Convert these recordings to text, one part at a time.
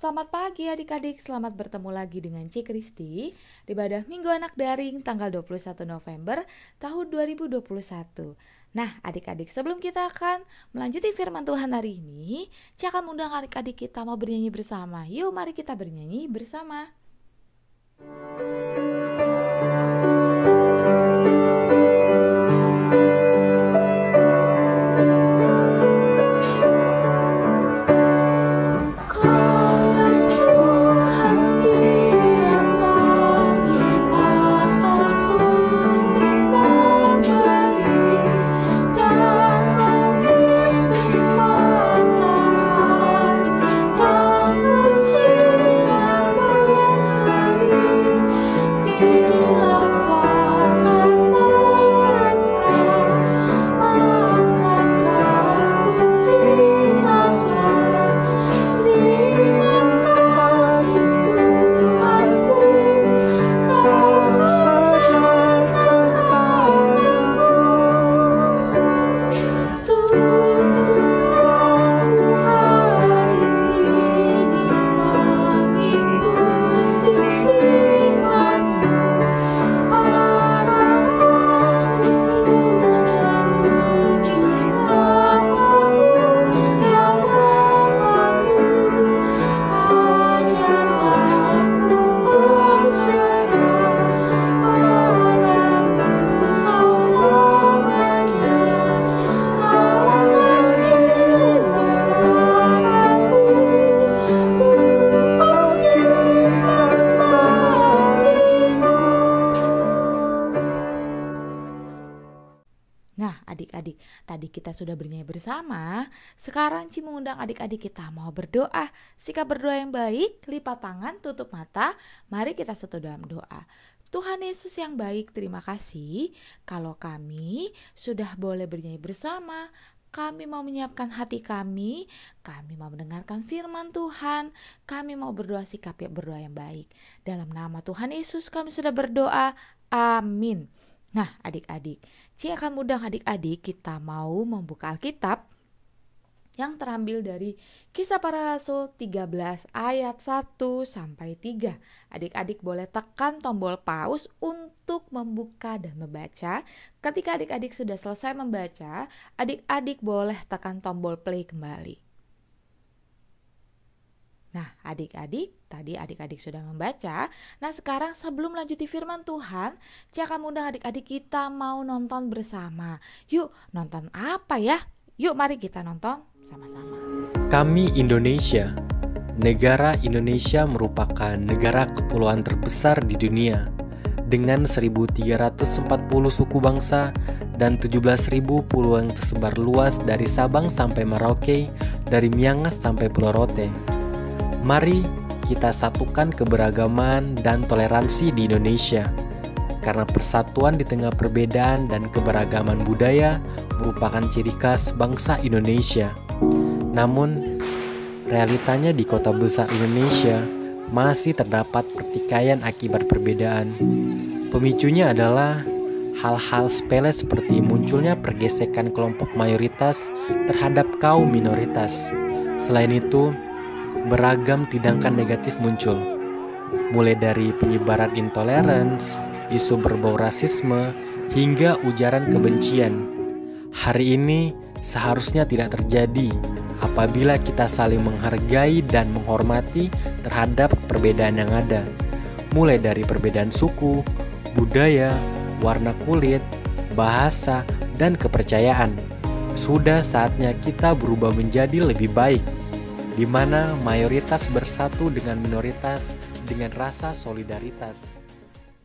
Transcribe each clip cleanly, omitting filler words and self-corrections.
Selamat pagi adik-adik, selamat bertemu lagi dengan Cik Kristi di Ibadah Minggu Anak Daring tanggal 21 November tahun 2021. Nah adik-adik, sebelum kita akan melanjuti firman Tuhan hari ini, Cik akan mengundang adik-adik kita mau bernyanyi bersama. Yuk mari kita bernyanyi bersama. Nah adik-adik, tadi kita sudah bernyanyi bersama. Sekarang Ci mengundang adik-adik kita mau berdoa. Sikap berdoa yang baik, lipat tangan, tutup mata. Mari kita satu dalam doa. Tuhan Yesus yang baik, terima kasih kalau kami sudah boleh bernyanyi bersama. Kami mau menyiapkan hati kami mau mendengarkan firman Tuhan, kami mau berdoa sikap berdoa yang baik. Dalam nama Tuhan Yesus kami sudah berdoa, amin. Nah adik-adik, Ci akan mengundang adik-adik kita mau membuka Alkitab yang terambil dari Kisah Para Rasul 13 ayat 1 sampai 3. Adik-adik boleh tekan tombol pause untuk membuka dan membaca. Ketika adik-adik sudah selesai membaca, adik-adik boleh tekan tombol play kembali. Nah adik-adik, tadi adik-adik sudah membaca. Nah sekarang sebelum lanjuti firman Tuhan, Ci akan mengundang adik-adik kita mau nonton bersama. Yuk nonton apa ya? Yuk mari kita nonton sama-sama. Kami Indonesia. Negara Indonesia merupakan negara kepulauan terbesar di dunia dengan 1.340 suku bangsa dan 17.000 pulau yang tersebar luas dari Sabang sampai Merauke, dari Miangas sampai Pulau Rote. Mari kita satukan keberagaman dan toleransi di Indonesia, karena persatuan di tengah perbedaan dan keberagaman budaya merupakan ciri khas bangsa Indonesia. Namun, realitanya di kota besar Indonesia masih terdapat pertikaian akibat perbedaan. Pemicunya adalah hal-hal sepele seperti munculnya pergesekan kelompok mayoritas terhadap kaum minoritas. Selain itu, beragam tindakan negatif muncul, mulai dari penyebaran intoleransi, isu berbau rasisme, hingga ujaran kebencian. Hari ini seharusnya tidak terjadi apabila kita saling menghargai dan menghormati terhadap perbedaan yang ada, mulai dari perbedaan suku, budaya, warna kulit, bahasa, dan kepercayaan. Sudah saatnya kita berubah menjadi lebih baik, di mana mayoritas bersatu dengan minoritas dengan rasa solidaritas.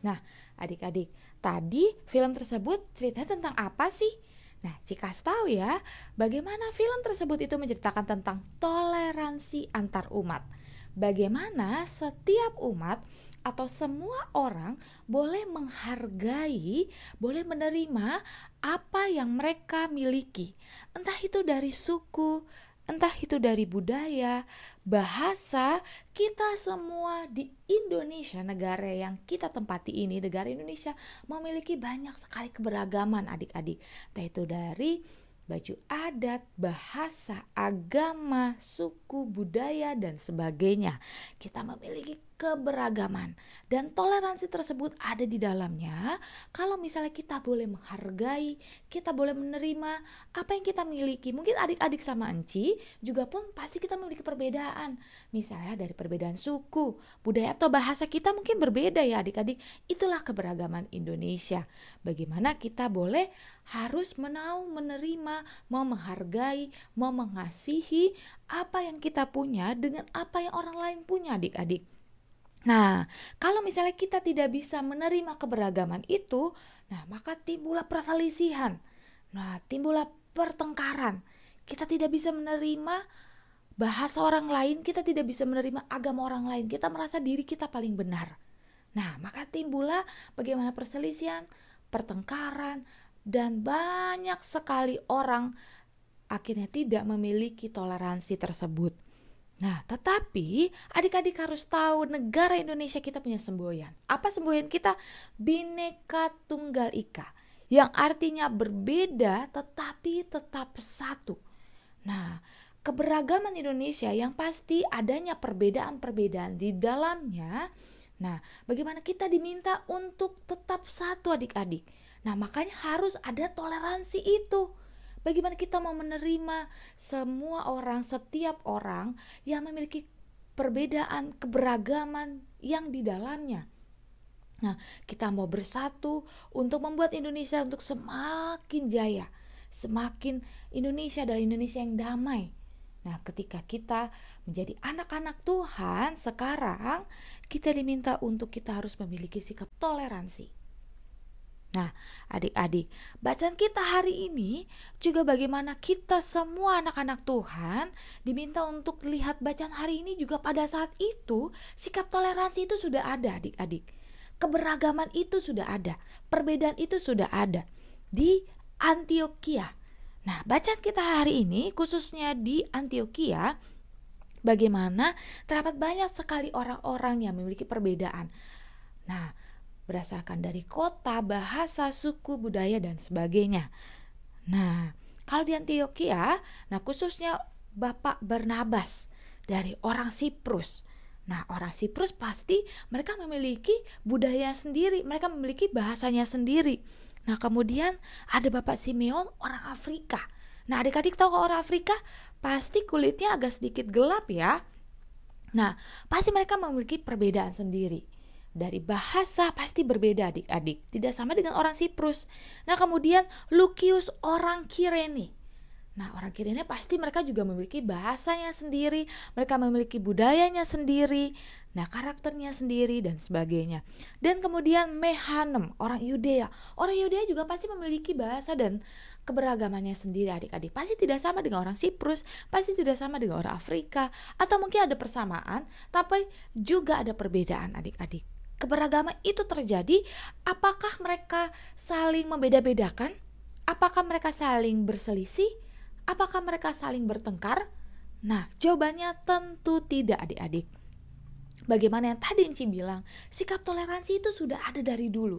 Nah adik-adik, tadi film tersebut cerita tentang apa sih? Nah Ci kasih tahu ya, bagaimana film tersebut itu menceritakan tentang toleransi antar umat. Bagaimana setiap umat atau semua orang boleh menghargai, boleh menerima apa yang mereka miliki. Entah itu dari suku, entah itu dari budaya, bahasa. Kita semua di Indonesia, negara yang kita tempati ini, negara Indonesia memiliki banyak sekali keberagaman adik-adik. Entah itu dari baju adat, bahasa, agama, suku, budaya, dan sebagainya. Kita memiliki keberagaman dan toleransi tersebut ada di dalamnya. Kalau misalnya kita boleh menghargai, kita boleh menerima apa yang kita miliki. Mungkin adik-adik sama Enci juga pun pasti kita memiliki perbedaan. Misalnya dari perbedaan suku, budaya atau bahasa kita mungkin berbeda ya adik-adik. Itulah keberagaman Indonesia. Bagaimana kita boleh harus menerima, mau menghargai, mau mengasihi apa yang kita punya dengan apa yang orang lain punya adik-adik. Nah, kalau misalnya kita tidak bisa menerima keberagaman itu, nah maka timbullah perselisihan. Nah, timbullah pertengkaran. Kita tidak bisa menerima bahasa orang lain, kita tidak bisa menerima agama orang lain. Kita merasa diri kita paling benar. Nah, maka timbullah bagaimana perselisihan, pertengkaran, dan banyak sekali orang akhirnya tidak memiliki toleransi tersebut. Nah, tetapi adik-adik harus tahu negara Indonesia kita punya semboyan. Apa semboyan kita? Bhinneka Tunggal Ika, yang artinya berbeda tetapi tetap satu. Nah, keberagaman Indonesia yang pasti adanya perbedaan-perbedaan di dalamnya. Nah, bagaimana kita diminta untuk tetap satu adik-adik. Nah, makanya harus ada toleransi itu. Bagaimana kita mau menerima semua orang, setiap orang yang memiliki perbedaan, keberagaman yang di dalamnya. Nah, kita mau bersatu untuk membuat Indonesia untuk semakin jaya, semakin Indonesia adalah Indonesia yang damai. Nah, ketika kita menjadi anak-anak Tuhan, sekarang kita diminta untuk kita harus memiliki sikap toleransi. Nah, adik-adik, bacaan kita hari ini juga bagaimana kita semua anak-anak Tuhan diminta untuk lihat bacaan hari ini juga pada saat itu sikap toleransi itu sudah ada adik-adik. Keberagaman itu sudah ada, perbedaan itu sudah ada di Antioquia. Nah, bacaan kita hari ini khususnya di Antioquia, bagaimana terdapat banyak sekali orang-orang yang memiliki perbedaan. Nah, berdasarkan dari kota, bahasa, suku, budaya, dan sebagainya. Nah, kalau di Antioquia, nah khususnya Bapak Barnabas dari orang Siprus. Nah, orang Siprus pasti mereka memiliki budaya sendiri, mereka memiliki bahasanya sendiri. Nah, kemudian ada Bapak Simeon orang Afrika. Nah, adik-adik tahu kalau orang Afrika pasti kulitnya agak sedikit gelap ya. Nah, pasti mereka memiliki perbedaan sendiri. Dari bahasa pasti berbeda adik-adik, tidak sama dengan orang Siprus. Nah, kemudian Lukius orang Kirene. Nah, orang Kirene pasti mereka juga memiliki bahasanya sendiri, mereka memiliki budayanya sendiri, nah karakternya sendiri dan sebagainya. Dan kemudian Mehanem orang Yudea. Orang Yudea juga pasti memiliki bahasa dan keberagamannya sendiri adik-adik. Pasti tidak sama dengan orang Siprus, pasti tidak sama dengan orang Afrika, atau mungkin ada persamaan, tapi juga ada perbedaan adik-adik. Keberagaman itu terjadi, apakah mereka saling membeda-bedakan? Apakah mereka saling berselisih? Apakah mereka saling bertengkar? Nah, jawabannya tentu tidak adik-adik. Bagaimana yang tadi Enci bilang, sikap toleransi itu sudah ada dari dulu.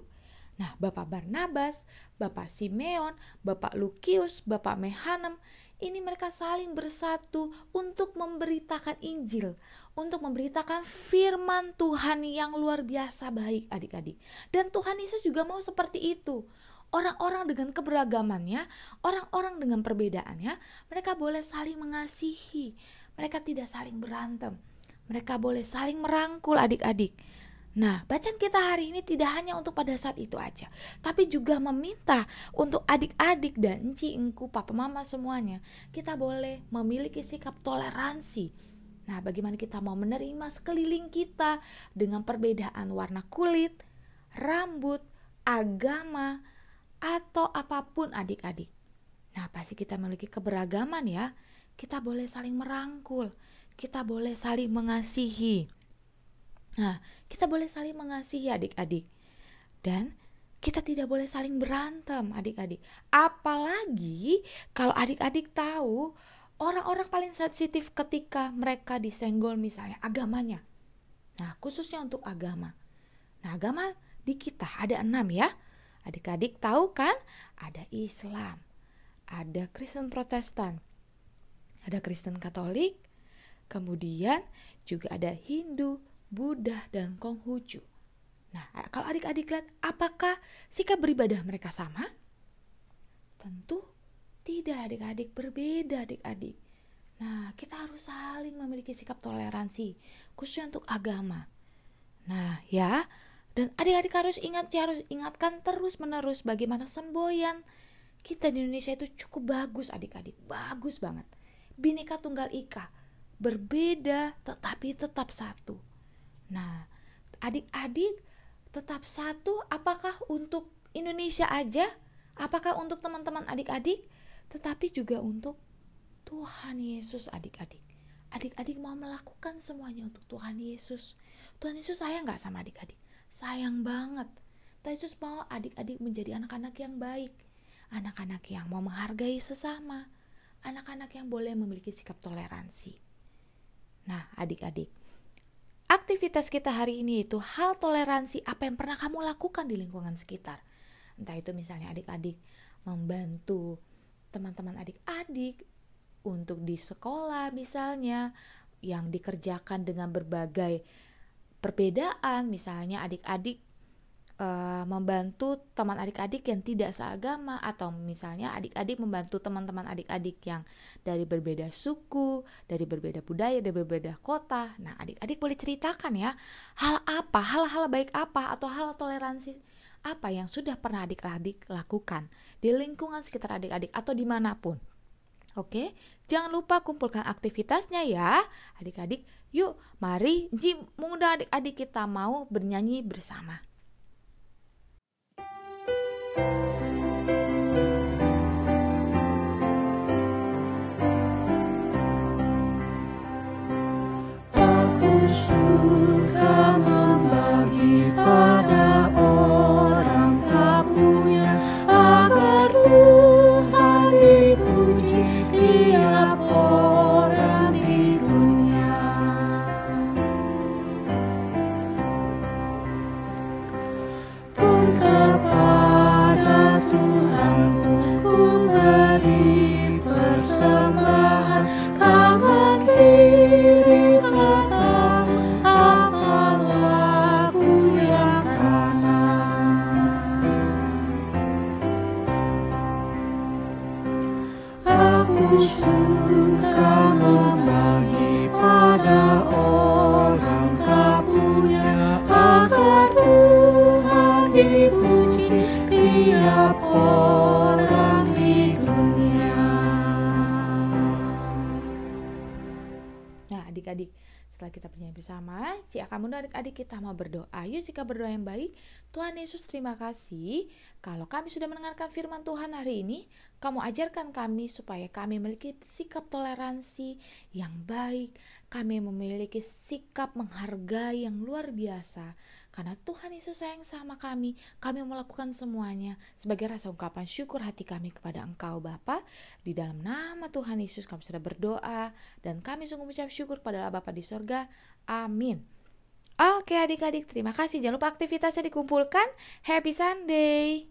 Nah, Bapak Barnabas, Bapak Simeon, Bapak Lukius, Bapak Mehanem, ini mereka saling bersatu untuk memberitakan Injil, untuk memberitakan firman Tuhan yang luar biasa baik adik-adik. Dan Tuhan Yesus juga mau seperti itu. Orang-orang dengan keberagamannya, orang-orang dengan perbedaannya, mereka boleh saling mengasihi, mereka tidak saling berantem, mereka boleh saling merangkul adik-adik. Nah, bacaan kita hari ini tidak hanya untuk pada saat itu aja, tapi juga meminta untuk adik-adik dan enci, engku, papa, mama semuanya. Kita boleh memiliki sikap toleransi. Nah, bagaimana kita mau menerima sekeliling kita dengan perbedaan warna kulit, rambut, agama, atau apapun adik-adik. Nah, pasti kita memiliki keberagaman ya. Kita boleh saling merangkul, kita boleh saling mengasihi. Nah, kita boleh saling mengasihi adik-adik. Dan kita tidak boleh saling berantem adik-adik. Apalagi kalau adik-adik tahu orang-orang paling sensitif ketika mereka disenggol misalnya agamanya. Nah, khususnya untuk agama. Nah, agama di kita ada 6 ya. Adik-adik tahu kan? Ada Islam, ada Kristen Protestan, ada Kristen Katolik, kemudian juga ada Hindu, Buddha, dan Konghucu. Nah, kalau adik-adik lihat, apakah sikap beribadah mereka sama? Tentu tidak, adik-adik, berbeda adik-adik. Nah, kita harus saling memiliki sikap toleransi, khususnya untuk agama. Nah, ya, dan adik-adik harus ingatkan terus-menerus bagaimana semboyan kita di Indonesia itu cukup bagus adik-adik, bagus banget. Bhinneka Tunggal Ika, berbeda tetapi tetap satu. Nah, adik-adik tetap satu, apakah untuk Indonesia aja? Apakah untuk teman-teman adik-adik? Tetapi juga untuk Tuhan Yesus adik-adik. Adik-adik mau melakukan semuanya untuk Tuhan Yesus. Tuhan Yesus sayang gak sama adik-adik? Sayang banget. Tuhan Yesus mau adik-adik menjadi anak-anak yang baik. Anak-anak yang mau menghargai sesama. Anak-anak yang boleh memiliki sikap toleransi. Nah adik-adik, aktivitas kita hari ini itu hal toleransi apa yang pernah kamu lakukan di lingkungan sekitar. Entah itu misalnya adik-adik membantu teman-teman adik-adik untuk di sekolah misalnya, yang dikerjakan dengan berbagai perbedaan. Misalnya adik-adik membantu teman adik-adik yang tidak seagama, atau misalnya adik-adik membantu teman-teman adik-adik yang dari berbeda suku, dari berbeda budaya, dari berbeda kota. Nah adik-adik boleh ceritakan ya, hal-hal baik apa atau hal toleransi apa yang sudah pernah adik-adik lakukan di lingkungan sekitar adik-adik atau dimanapun. Oke, jangan lupa kumpulkan aktivitasnya ya adik-adik. Yuk mari mengundang adik-adik kita mau bernyanyi bersama. Aku suka membagi pada orang tak punya, agar Tuhan dipuji tiap orang di dunia. Pun kepada Tuhanku ku beri persembahan, tangan kiri kata apalah aku yang kanan. Aku suka membagi pada orang tak punya, agar Tuhan dipuji tiap orang di dunia. Nah adik-adik, setelah kita bernyanyi bersama, akan mengundang adik-adik kita mau berdoa. Yuk sikap berdoa yang baik. Tuhan Yesus, terima kasih kalau kami sudah mendengarkan firman Tuhan hari ini. Kamu ajarkan kami supaya kami memiliki sikap toleransi yang baik. Kami memiliki sikap menghargai yang luar biasa. Karena Tuhan Yesus sayang sama kami melakukan semuanya sebagai rasa ungkapan syukur hati kami kepada Engkau Bapa. Di dalam nama Tuhan Yesus kami sudah berdoa, dan kami sungguh mengucap syukur kepada Allah Bapa di sorga. Amin. Oke adik-adik, terima kasih. Jangan lupa aktivitasnya dikumpulkan. Happy Sunday.